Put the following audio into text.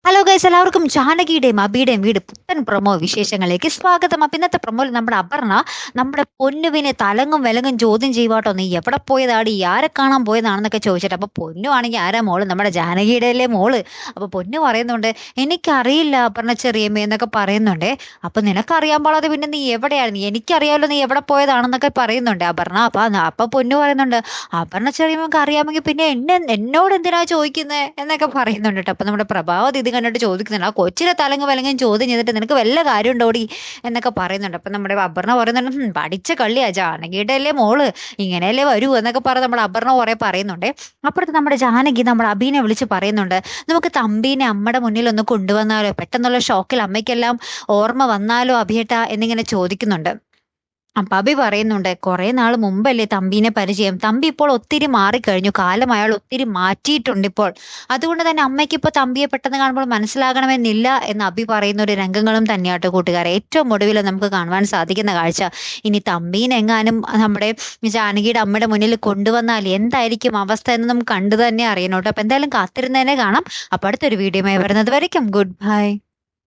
Hello guys, എല്ലാവർക്കും ജാനകിയുടെയും അബിയുടെയും വീട് പുത്തൻ പ്രൊമോ വിശേഷങ്ങളിലേക്ക് സ്വാഗതം. അപ്പം ഇന്നത്തെ പ്രൊമോയിൽ നമ്മുടെ അപർണ നമ്മുടെ പൊന്നുവിനെ തലങ്ങും വിലങ്ങും ചോദ്യം ചെയ്യുവാട്ടോ. നീ എവിടെ പോയതാടി, ആരെ കാണാൻ പോയതാണെന്നൊക്കെ ചോദിച്ചിട്ട്. അപ്പോൾ പൊന്നു ആണെങ്കിൽ ആരാ മോള്, നമ്മുടെ ജാനകിയുടെ മോള്. അപ്പോൾ പൊന്നു പറയുന്നുണ്ട്, എനിക്കറിയില്ല അപർണ ചെറിയമ്മ എന്നൊക്കെ പറയുന്നുണ്ട്. അപ്പം നിനക്കറിയാൻ പാടാതെ പിന്നെ നീ എവിടെയായിരുന്നു, എനിക്കറിയാമല്ലോ നീ എവിടെ പോയതാണെന്നൊക്കെ പറയുന്നുണ്ട് അപർണ. അപ്പം പൊന്നു പറയുന്നുണ്ട്, അപർണ ചെറിയമ്മക്ക് അറിയാമെങ്കിൽ പിന്നെ എന്നോട് എന്തിനാ ചോദിക്കുന്നത് എന്നൊക്കെ പറയുന്നുണ്ട് കേട്ടോ. അപ്പം നമ്മുടെ പ്രഭാവതി ഇത് കണ്ടിട്ട് ചോദിക്കുന്നുണ്ട്, ആ കൊച്ചിനെ തലങ്ങ് വിലങ്ങും ചോദ്യം ചെയ്തിട്ട് നിനക്ക് വല്ല കാര്യം ഉണ്ടോടി എന്നൊക്കെ പറയുന്നുണ്ട്. അപ്പം നമ്മുടെ അപർണ പറയുന്നുണ്ട്, പഠിച്ച കള്ളിയാ, ജാനകിയുടെ അല്ലേ മോള്, ഇങ്ങനെയല്ലേ വരൂ എന്നൊക്കെ പറഞ്ഞ് നമ്മുടെ അപർണ കുറെ പറയുന്നുണ്ട്. അപ്പുറത്ത് നമ്മുടെ ജാനകി നമ്മുടെ അബീനെ വിളിച്ച് പറയുന്നുണ്ട്, നമുക്ക് തമ്പീനെ അമ്മയുടെ മുന്നിൽ ഒന്ന് കൊണ്ടുവന്നാലോ, പെട്ടെന്നുള്ള ഷോക്കിൽ അമ്മയ്ക്കെല്ലാം ഓർമ്മ വന്നാലോ അഭിയേട്ട എന്നിങ്ങനെ ചോദിക്കുന്നുണ്ട്. അപ്പം അഭി പറയുന്നുണ്ട്, കുറേ നാൾ മുമ്പല്ലേ തമ്പീനെ പരിചയം, തമ്പി ഇപ്പോൾ ഒത്തിരി മാറിക്കഴിഞ്ഞു, കാലം അയാൾ ഒത്തിരി മാറ്റിയിട്ടുണ്ട് ഇപ്പോൾ. അതുകൊണ്ട് തന്നെ അമ്മയ്ക്ക് ഇപ്പോൾ തമ്പിയെ പെട്ടെന്ന് കാണുമ്പോൾ മനസ്സിലാകണമെന്നില്ല എന്ന് അഭി പറയുന്ന ഒരു രംഗങ്ങളും തന്നെയാട്ടോ കൂട്ടുകാരെ. ഏറ്റവും ഒടുവിൽ നമുക്ക് കാണുവാൻ സാധിക്കുന്ന കാഴ്ച, ഇനി തമ്പീനെ എങ്ങാനും നമ്മുടെ ജാനകിയുടെ അമ്മയുടെ മുന്നിൽ കൊണ്ടുവന്നാൽ എന്തായിരിക്കും അവസ്ഥ എന്ന് നമുക്ക് കണ്ടു തന്നെ അറിയണം കേട്ടോ. അപ്പം എന്തായാലും കാത്തിരുന്നതിനെ കാണാം. അപ്പം അടുത്തൊരു വീഡിയോയുമായി വരുന്നത് വരയ്ക്കും ഗുഡ് ബൈ.